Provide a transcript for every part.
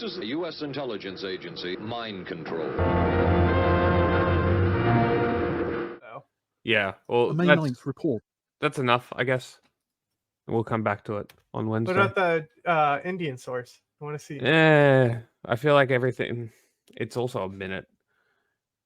This is the U.S. intelligence agency, mind control. Yeah, well, A May 9th report. That's enough, I guess. We'll come back to it on Wednesday. What about the Indian source? I want to see. I feel like everything. It's also a minute.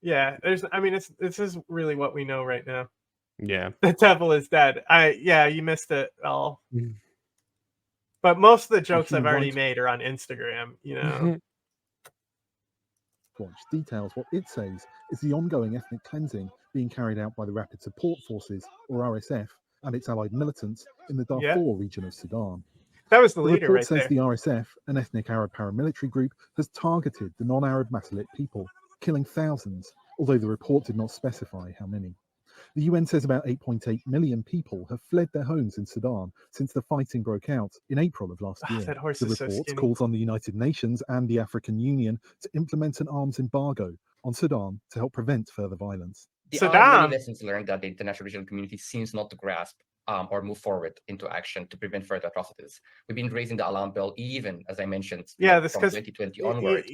Yeah, I mean, this is really what we know right now. Yeah. The devil is dead. You missed it all. But most of the jokes I've already made are on Instagram, you know. Watch details what it says is the ongoing ethnic cleansing being carried out by the Rapid Support Forces, or RSF, and its allied militants in the Darfur region of Sudan. That was the leader report right says there. The RSF, an ethnic Arab paramilitary group, has targeted the non-Arab Masalit people, killing thousands, although the report did not specify how many. The UN says about 8.8 million people have fled their homes in Sudan since the fighting broke out in April of last year. That horse The is so report skinny. calls on the United Nations and the African Union to implement an arms embargo on Sudan to help prevent further violence. There are many lessons learned that the international regional community seems not to grasp or move forward into action to prevent further atrocities. We've been raising the alarm bell, even as I mentioned, this from 2020 onward.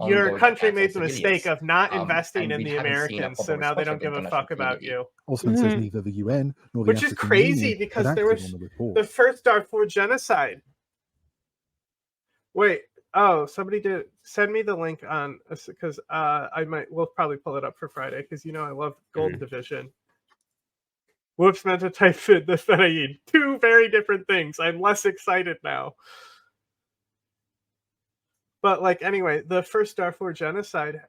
Your country made the mistake of not investing in the Americans, so now they don't give a fuck about you. Osman says neither the UN nor the Which is African crazy Union because had there acted was on the report. the first Darfur genocide. Wait, somebody did send me the link on because we'll probably pull it up for Friday because I love Golden Division. Whoops, meant to type in the Fedayeen. Two very different things. I'm less excited now. But anyway, the first Darfur genocide,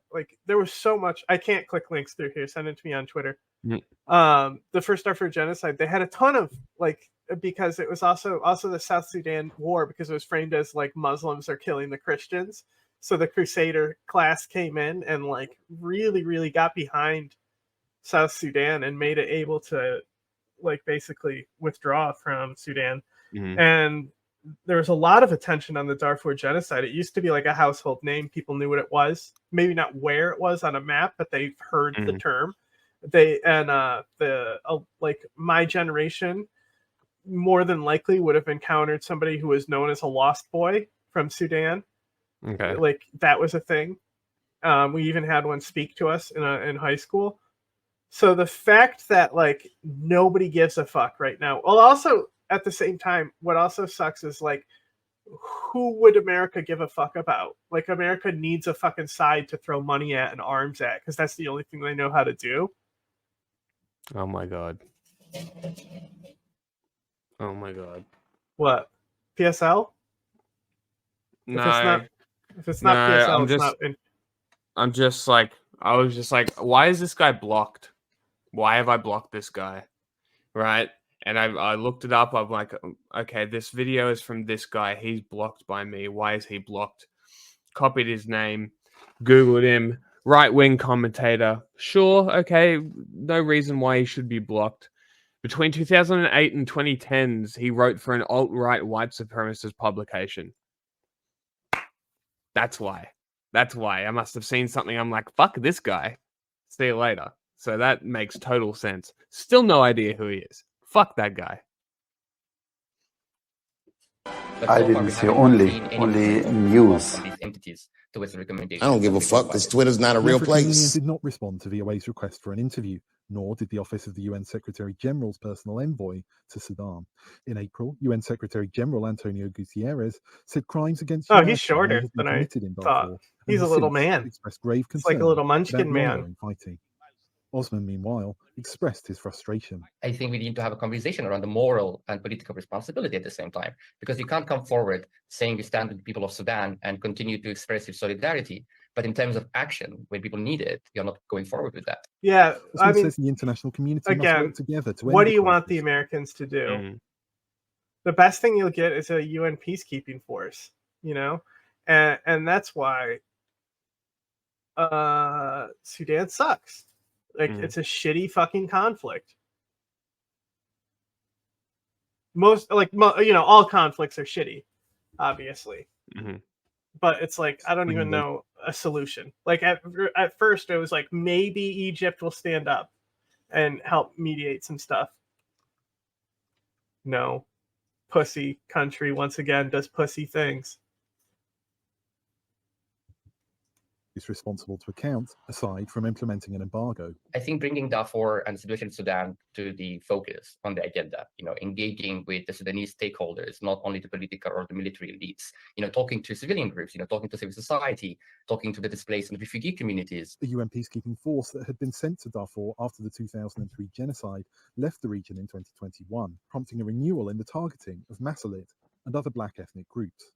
there was so much. I can't click links through here. Send it to me on Twitter. The first Darfur genocide, they had a ton of because it was also the South Sudan war, because it was framed as Muslims are killing the Christians. So the Crusader class came in and really, really got behind South Sudan and made it able to basically withdraw from Sudan. And there was a lot of attention on the Darfur genocide. It used to be a household name. People knew what it was. Maybe not where it was on a map, but they've heard the term. My generation more than likely would have encountered somebody who was known as a lost boy from Sudan. Okay. That was a thing. We even had one speak to us in high school. So the fact that nobody gives a fuck right now. Well, also at the same time, what also sucks is who would America give a fuck about? America needs a fucking side to throw money at and arms at, because that's the only thing they know how to do. Oh my god. Oh my god. What? PSL? No. If it's not PSL, I was just like, why is this guy blocked? Why have I blocked this guy? Right? And I looked it up. I'm like, okay, this video is from this guy. He's blocked by me. Why is he blocked? Copied his name, Googled him, right-wing commentator. Sure, okay, no reason why he should be blocked. Between 2008 and 2010s, he wrote for an alt-right white supremacist publication. That's why. I must have seen something. I'm like, fuck this guy. See you later. So that makes total sense. Still no idea who he is. Fuck that guy. I didn't see only news. I don't give a fuck because Twitter's not a real The African Union place. did not respond to VOA's request for an interview, nor did the Office of the UN Secretary General's personal envoy to Sudan. In April, UN Secretary General Antonio Gutierrez said crimes against humanity he's shorter have been than I committed in thought. Darfur. He's a little man. Expressed grave It's concern like a little munchkin about the man. ongoing fighting. Osman, meanwhile, expressed his frustration. I think we need to have a conversation around the moral and political responsibility at the same time, because you can't come forward saying you stand with the people of Sudan and continue to express your solidarity, but in terms of action, when people need it, you're not going forward with that. Yeah, Osman says the international community must work together to end what do the you want crisis. the Americans to do? The best thing you'll get is a UN peacekeeping force, and that's why Sudan sucks. It's a shitty fucking conflict. All conflicts are shitty, obviously. But it's I don't even know a solution. At first it was maybe Egypt will stand up and help mediate some stuff. No. Pussy country once again does pussy things. is responsible to account, aside from implementing an embargo. I think bringing Darfur and the situation in Sudan to the focus on the agenda, engaging with the Sudanese stakeholders, not only the political or the military elites, talking to civilian groups, talking to civil society, talking to the displaced and refugee communities. The UN peacekeeping force that had been sent to Darfur after the 2003 genocide left the region in 2021, prompting a renewal in the targeting of Masalit and other black ethnic groups.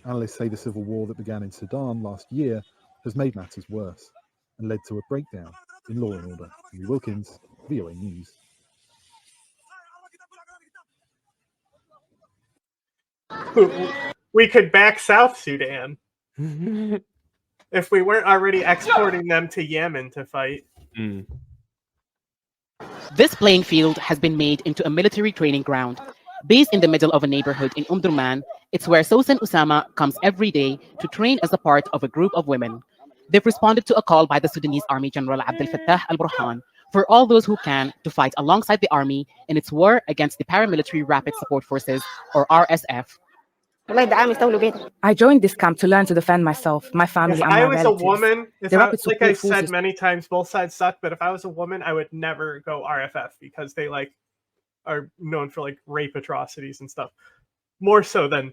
Analysts say the civil war that began in Sudan last year has made matters worse and led to a breakdown in law and order. Lee Wilkins, VOA News. We could back South Sudan if we weren't already exporting them to Yemen to fight. This playing field has been made into a military training ground. Based in the middle of a neighborhood in Durman, it's where Sosan Usama comes every day to train as a part of a group of women. They've responded to a call by the Sudanese Army General Abdel Fattah al-Burhan for all those who can to fight alongside the army in its war against the Paramilitary Rapid Support Forces, or RSF. I joined this camp to learn to defend myself, my family, and my relatives. If I was a woman, like I said many times, both sides suck, but if I was a woman, I would never go RFF because they are known for rape atrocities and stuff. More so than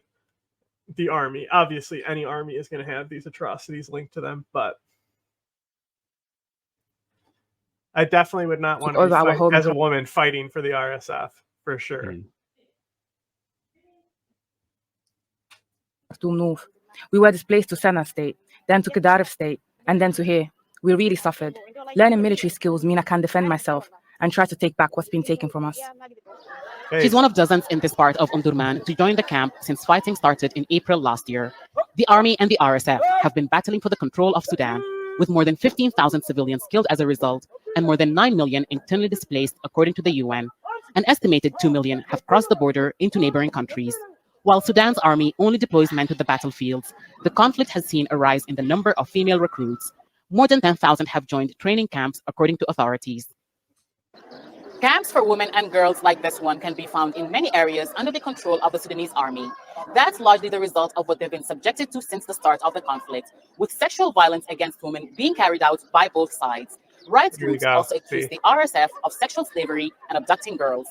the army. Obviously, any army is going to have these atrocities linked to them, but I definitely would not want to be as a woman fighting for the RSF, for sure. To move. We were displaced to Sennar State, then to Kedarif State, and then to here. We really suffered. Learning military skills mean I can defend myself and try to take back what's been taken from us. She's one of dozens in this part of Durman to join the camp since fighting started in April last year. The army and the RSF have been battling for the control of Sudan, with more than 15,000 civilians killed as a result, and more than 9 million internally displaced, according to the UN. An estimated 2 million have crossed the border into neighboring countries. While Sudan's army only deploys men to the battlefields, the conflict has seen a rise in the number of female recruits. More than 10,000 have joined training camps, according to authorities. Camps for women and girls like this one can be found in many areas under the control of the Sudanese army. That's largely the result of what they've been subjected to since the start of the conflict, with sexual violence against women being carried out by both sides. Rights groups also accuse the RSF of sexual slavery and abducting girls.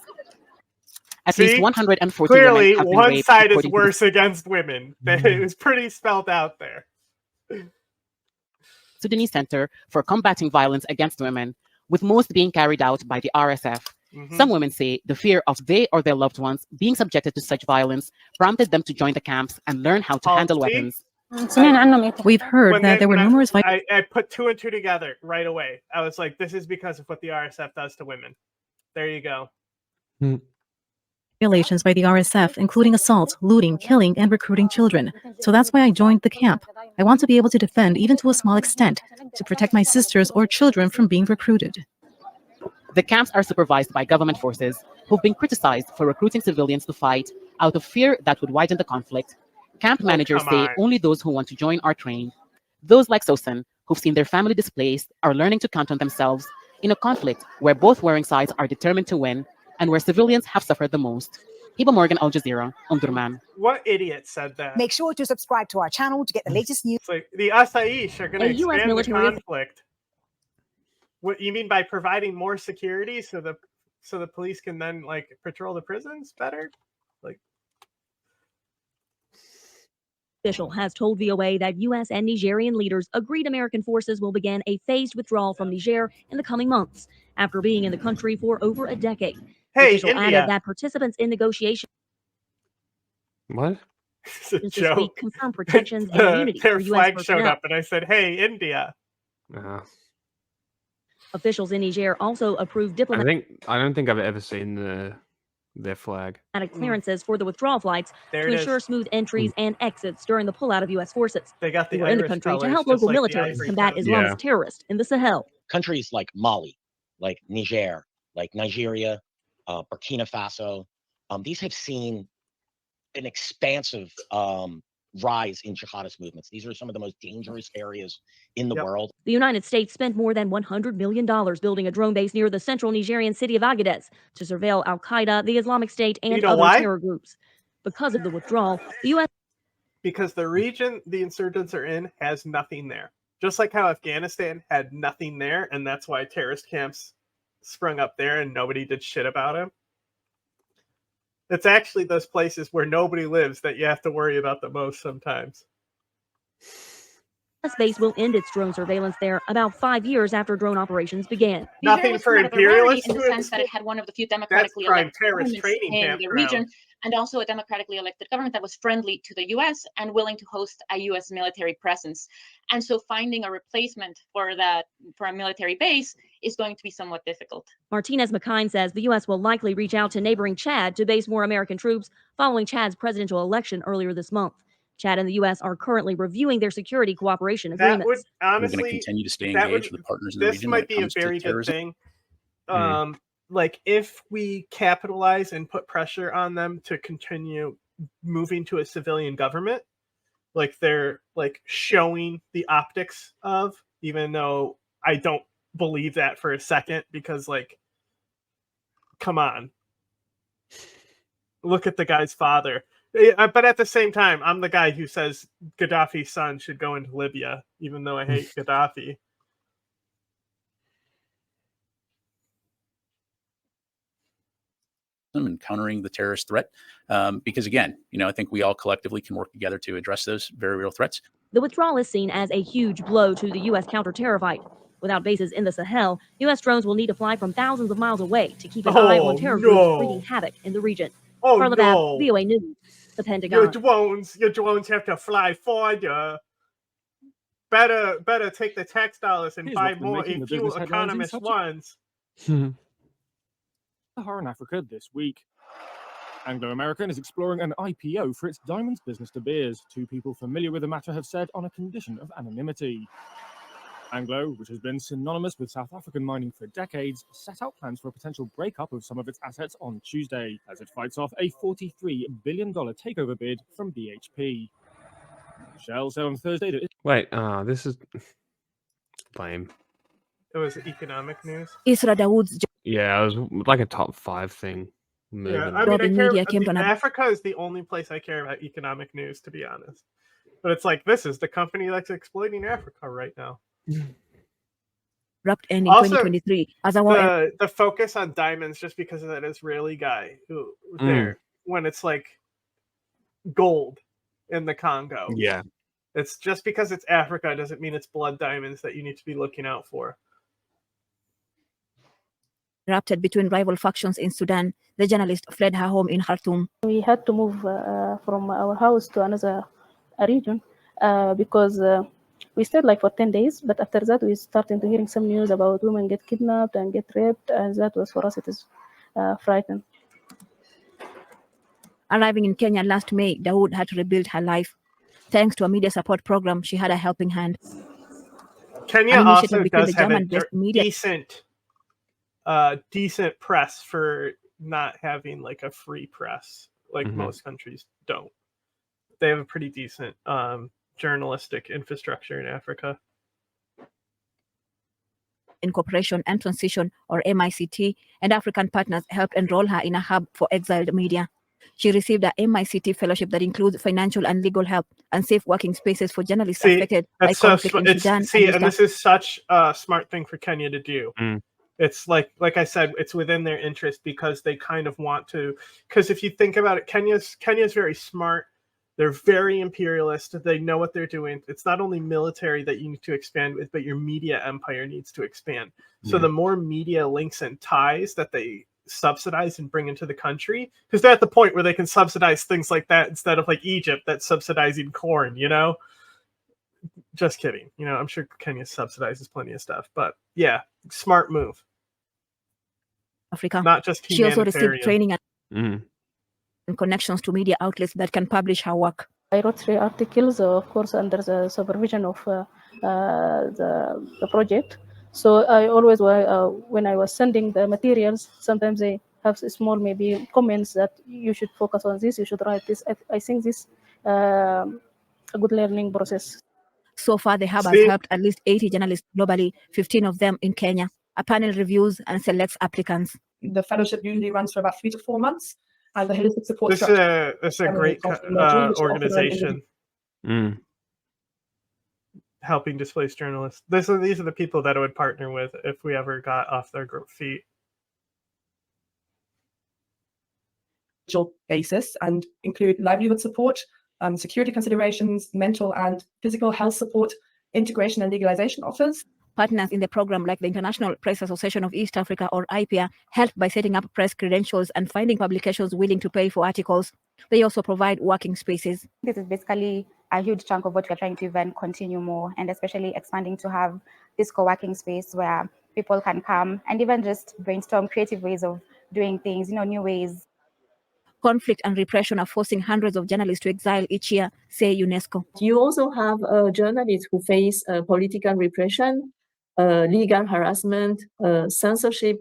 At least 140 clearly, women have been one raped, side is worse against women. It was pretty spelled out there. Sudanese Center for Combating Violence Against Women, with most being carried out by the RSF. Some women say the fear of they or their loved ones being subjected to such violence prompted them to join the camps and learn how to handle weapons. We've heard that there were numerous... I put two and two together right away. I was like, this is because of what the RSF does to women. There you go. Violations by the RSF, including assault, looting, killing, and recruiting children. So that's why I joined the camp. I want to be able to defend, even to a small extent, to protect my sisters or children from being recruited. The camps are supervised by government forces who've been criticized for recruiting civilians to fight out of fear that would widen the conflict. Camp managers say only those who want to join are trained. Those like Sosan, who've seen their family displaced, are learning to count on themselves in a conflict where both warring sides are determined to win and where civilians have suffered the most. Hiba Morgan, Al Jazeera, Durman. What idiot said that? Make sure to subscribe to our channel to get the latest news. It's like the Asaish are going to expand the conflict. What you mean by providing more security so the police can then patrol the prisons better? Official has told VOA that U.S. and Nigerian leaders agreed American forces will begin a phased withdrawal from Niger in the coming months after being in the country for over a decade. Hey, Official added that participants in negotiations What? this week confirmed protections and immunity their for U.S. flag personnel. showed up, and I said, "Hey, India." Officials in Niger also approved diplomatic I don't think I've ever seen their flag. clearances for the withdrawal flights to ensure smooth entries and exits during the pullout of U.S. forces. They got the who are in the Irish country to colors, help just local like the militaries Ivory combat Coast. Islamist terrorists in the Sahel. Countries like Mali, like Niger, like Nigeria, Burkina Faso, these have seen an expansive rise in jihadist movements. These are some of the most dangerous areas in the world. The United States spent more than $100 million building a drone base near the central Nigerian city of Agadez to surveil Al-qeada, the Islamic State, and other terror groups. Because of the withdrawal, the U.S. Because the region the insurgents are in has nothing there. Just like how Afghanistan had nothing there, and that's why terrorist camps sprung up there and nobody did shit about them. It's actually those places where nobody lives that you have to worry about the most sometimes. U.S. base will end its drone surveillance there about 5 years after drone operations began. Nothing for imperialists in the sense that it had one of the few democratically elected governments in the region, and also a democratically elected government that was friendly to the U.S. and willing to host a U.S. military presence. And so finding a replacement for a military base is going to be somewhat difficult. Martinez McKine says the U.S. will likely reach out to neighboring Chad to base more American troops following Chad's presidential election earlier this month. Chad and the U.S. are currently reviewing their security cooperation agreements. That would honestly, we're going to continue to stay engaged with partners in the region. This might be a very good thing. Like if we capitalize and put pressure on them to continue moving to a civilian government, like they're like showing the optics of, even though I don't believe that for a second, because like, come on, look at the guy's father. But at the same time, I'm the guy who says Gaddafi's son should go into Libya, even though I hate Gaddafi. And countering the terrorist threat, because again, I think we all collectively can work together to address those very real threats. The withdrawal is seen as a huge blow to the U.S. counter-terror fight. Without bases in the Sahel, U.S. drones will need to fly from thousands of miles away to keep an eye on terror groups wreaking havoc in the region. Carla Babb, VOA News, the Pentagon. Your drones have to fly for you. Better take the tax dollars and buy more a few economist ones. Sahara Africa this week. Anglo American is exploring an IPO for its diamonds business De Beers. Two people familiar with the matter have said on a condition of anonymity. Anglo, which has been synonymous with South African mining for decades, set out plans for a potential breakup of some of its assets on Tuesday as it fights off a $43 billion takeover bid from BHP. Shell said on Thursday that Wait, this is lame. It was economic news. Isra Dawood's Yeah, it was like a top 5 thing. Yeah, I mean, Africa is the only place I care about economic news, to be honest. But it's like, this is the company that's exploiting Africa right now. Wrapped end in 2023. As I the focus on diamonds, just because of that Israeli guy who there, when it's like gold in the Congo. Yeah. It's just because it's Africa doesn't mean it's blood diamonds that you need to be looking out for. Erupted between rival factions in Sudan. The journalist fled her home in Khartoum. We had to move from our house to another region because we stayed like for 10 days. But after that, we started to hearing some news about women get kidnapped and get raped. And that was, for us, it is frightening. Arriving in Kenya last May, Dawood had to rebuild her life. Thanks to a media support program, she had a helping hand. Kenya also does have a decent press for not having like a free press like most countries don't. They have a pretty decent journalistic infrastructure in Africa. Incorporation and Transition, or MICT, and African partners helped enroll her in a hub for exiled media. She received a MICT fellowship that includes financial and legal help and safe working spaces for journalists affected by conflict in Sudan. And this is such a smart thing for Kenya to do. It's like I said, it's within their interest because they kind of want to. Because if you think about it, Kenya's very smart. They're very imperialist. They know what they're doing. It's not only military that you need to expand with, but your media empire needs to expand. So the more media links and ties that they subsidize and bring into the country, because they're at the point where they can subsidize things like that instead of like Egypt that's subsidizing corn, Just kidding. I'm sure Kenya subsidizes plenty of stuff, but yeah, smart move. Africa. Not just she also received training Mm. and connections to media outlets that can publish her work. I wrote 3 articles, of course, under the supervision of the project. So I always, when I was sending the materials, sometimes they have small maybe comments that you should focus on this, you should write this. I think this a good learning process. So far, the hub has helped at least 80 journalists globally, 15 of them in Kenya. A panel reviews and selects applicants. The fellowship usually runs for about 3 to 4 months. And the holistic support This is a great organization. helping displaced journalists. These are the people that I would partner with if we ever got off their feet. Basis and include livelihood support, security considerations, mental and physical health support, integration and legalization offers. Partners in the program, like the International Press Association of East Africa, or IPA, help by setting up press credentials and finding publications willing to pay for articles. They also provide working spaces. This is basically a huge chunk of what we're trying to even continue more, and especially expanding to have this co-working space where people can come and even just brainstorm creative ways of doing things, new ways. Conflict and repression are forcing hundreds of journalists to exile each year, say UNESCO. You also have journalists who face political repression, legal harassment, censorship,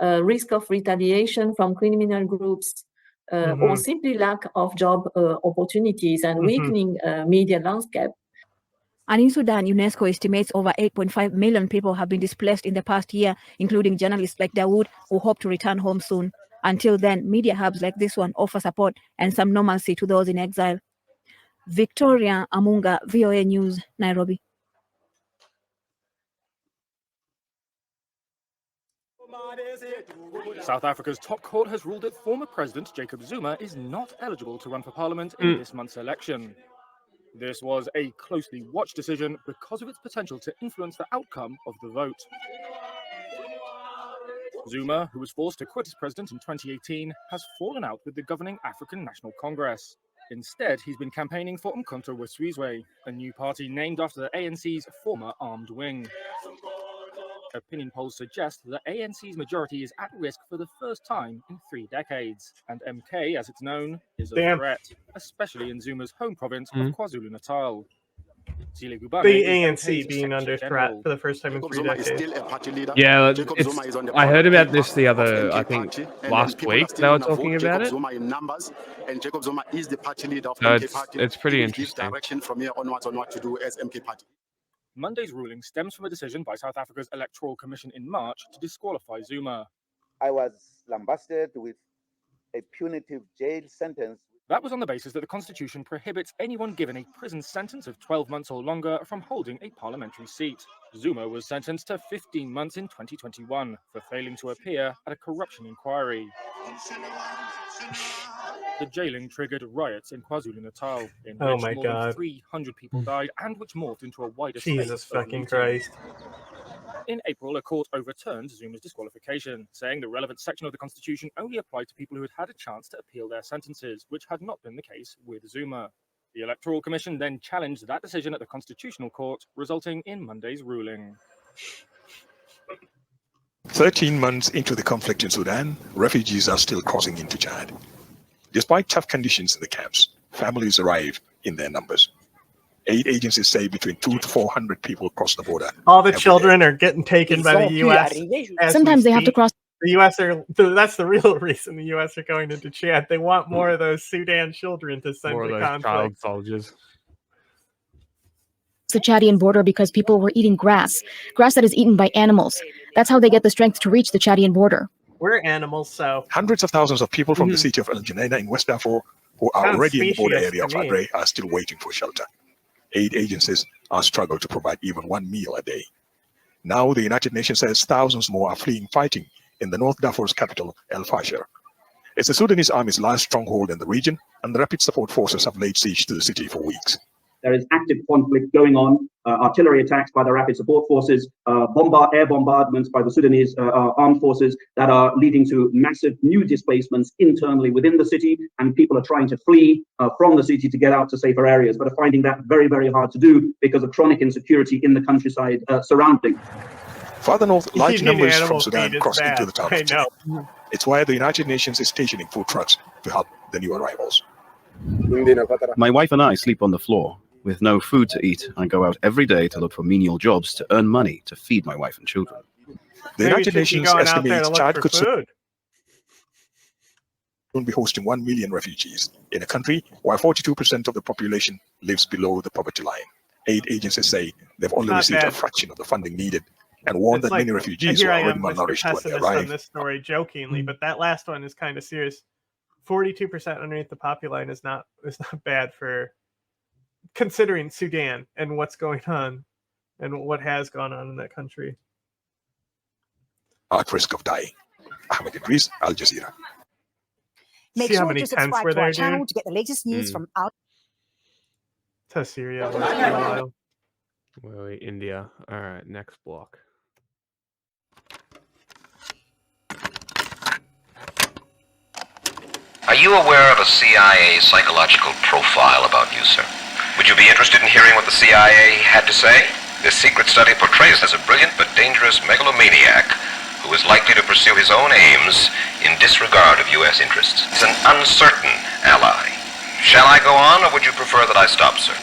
risk of retaliation from criminal groups, or simply lack of job opportunities and weakening media landscape. And in Sudan, UNESCO estimates over 8.5 million people have been displaced in the past year, including journalists like Dawood, who hope to return home soon. Until then, media hubs like this one offer support and some normalcy to those in exile. Victoria Amunga, VOA News, Nairobi. South Africa's top court has ruled that former President Jacob Zuma is not eligible to run for parliament in this month's election. This was a closely watched decision because of its potential to influence the outcome of the vote. Zuma, who was forced to quit as president in 2018, has fallen out with the governing African National Congress. Instead, he's been campaigning for Umkhonto we Sizwe, a new party named after the ANC's former armed wing. Opinion polls suggest that the ANC's majority is at risk for the first time in 3 decades, and MK, as it's known, is a threat, especially in Zuma's home province of KwaZulu-Natal. The ANC being under threat for the first time in 3 decades. Yeah, I heard about this the other, I think, last week. They were talking about it. So it's pretty interesting. Monday's ruling stems from a decision by South Africa's Electoral Commission in March to disqualify Zuma. I was lambasted with a punitive jail sentence. That was on the basis that the Constitution prohibits anyone given a prison sentence of 12 months or longer from holding a parliamentary seat. Zuma was sentenced to 15 months in 2021 for failing to appear at a corruption inquiry. The jailing triggered riots in KwaZulu-Natal, in which more than 300 people died and which morphed into a wider Jesus fucking Christ. In April, a court overturned Zuma's disqualification, saying the relevant section of the Constitution only applied to people who had had a chance to appeal their sentences, which had not been the case with Zuma. The Electoral Commission then challenged that decision at the Constitutional Court, resulting in Monday's ruling. 13 months into the conflict in Sudan, refugees are still crossing into Chad. Despite tough conditions in the camps, families arrive in their numbers. Aid agencies say between 200 to 400 people cross the border. All the children are getting taken by the U.S. Sometimes they have to cross. The U.S. that's the real reason the U.S. are going into Chad. They want more of those Sudan children to send to conflict. Child soldiers. The Chadian border because people were eating grass that is eaten by animals. That's how they get the strength to reach the Chadian border. We're animals, so hundreds of thousands of people from the city of El Geneina in West Darfur, who are already in the border area of Adre, are still waiting for shelter. Aid agencies are struggling to provide even one meal a day. Now the United Nations says thousands more are fleeing fighting in the North Darfur's capital, El Fasher. It's the Sudanese army's last stronghold in the region, and the Rapid Support Forces have laid siege to the city for weeks. There is active conflict going on, artillery attacks by the Rapid Support Forces, air bombardments by the Sudanese armed forces that are leading to massive new displacements internally within the city, and people are trying to flee from the city to get out to safer areas, but are finding that very, very hard to do because of chronic insecurity in the countryside surrounding. Further north, large numbers from Sudan cross into the town of Chile. It's why the United Nations is stationing food trucks to help the new arrivals. My wife and I sleep on the floor. With no food to eat, I go out every day to look for menial jobs to earn money to feed my wife and children. The United Nations estimates Chad could soon be hosting 1 million refugees in a country where 42% of the population lives below the poverty line. Aid agencies say they've only received a fraction of the funding needed and warn that many refugees are already malnourished when they arrive. On this story jokingly, but that last one is kind of serious. 42% underneath the poverty line is not bad for considering Sudan and what's going on and what has gone on in that country. At risk of dying. Ahmed Idris, Al Jazeera. Make sure to subscribe to our channel to get the latest news from out. To Syria. Was for a while. Wait, India. All right, next block. Are you aware of a CIA psychological profile about you, sir? Would you be interested in hearing what the CIA had to say? This secret study portrays as a brilliant but dangerous megalomaniac who is likely to pursue his own aims in disregard of U.S. interests. He's an uncertain ally. Shall I go on, or would you prefer that I stop, sir?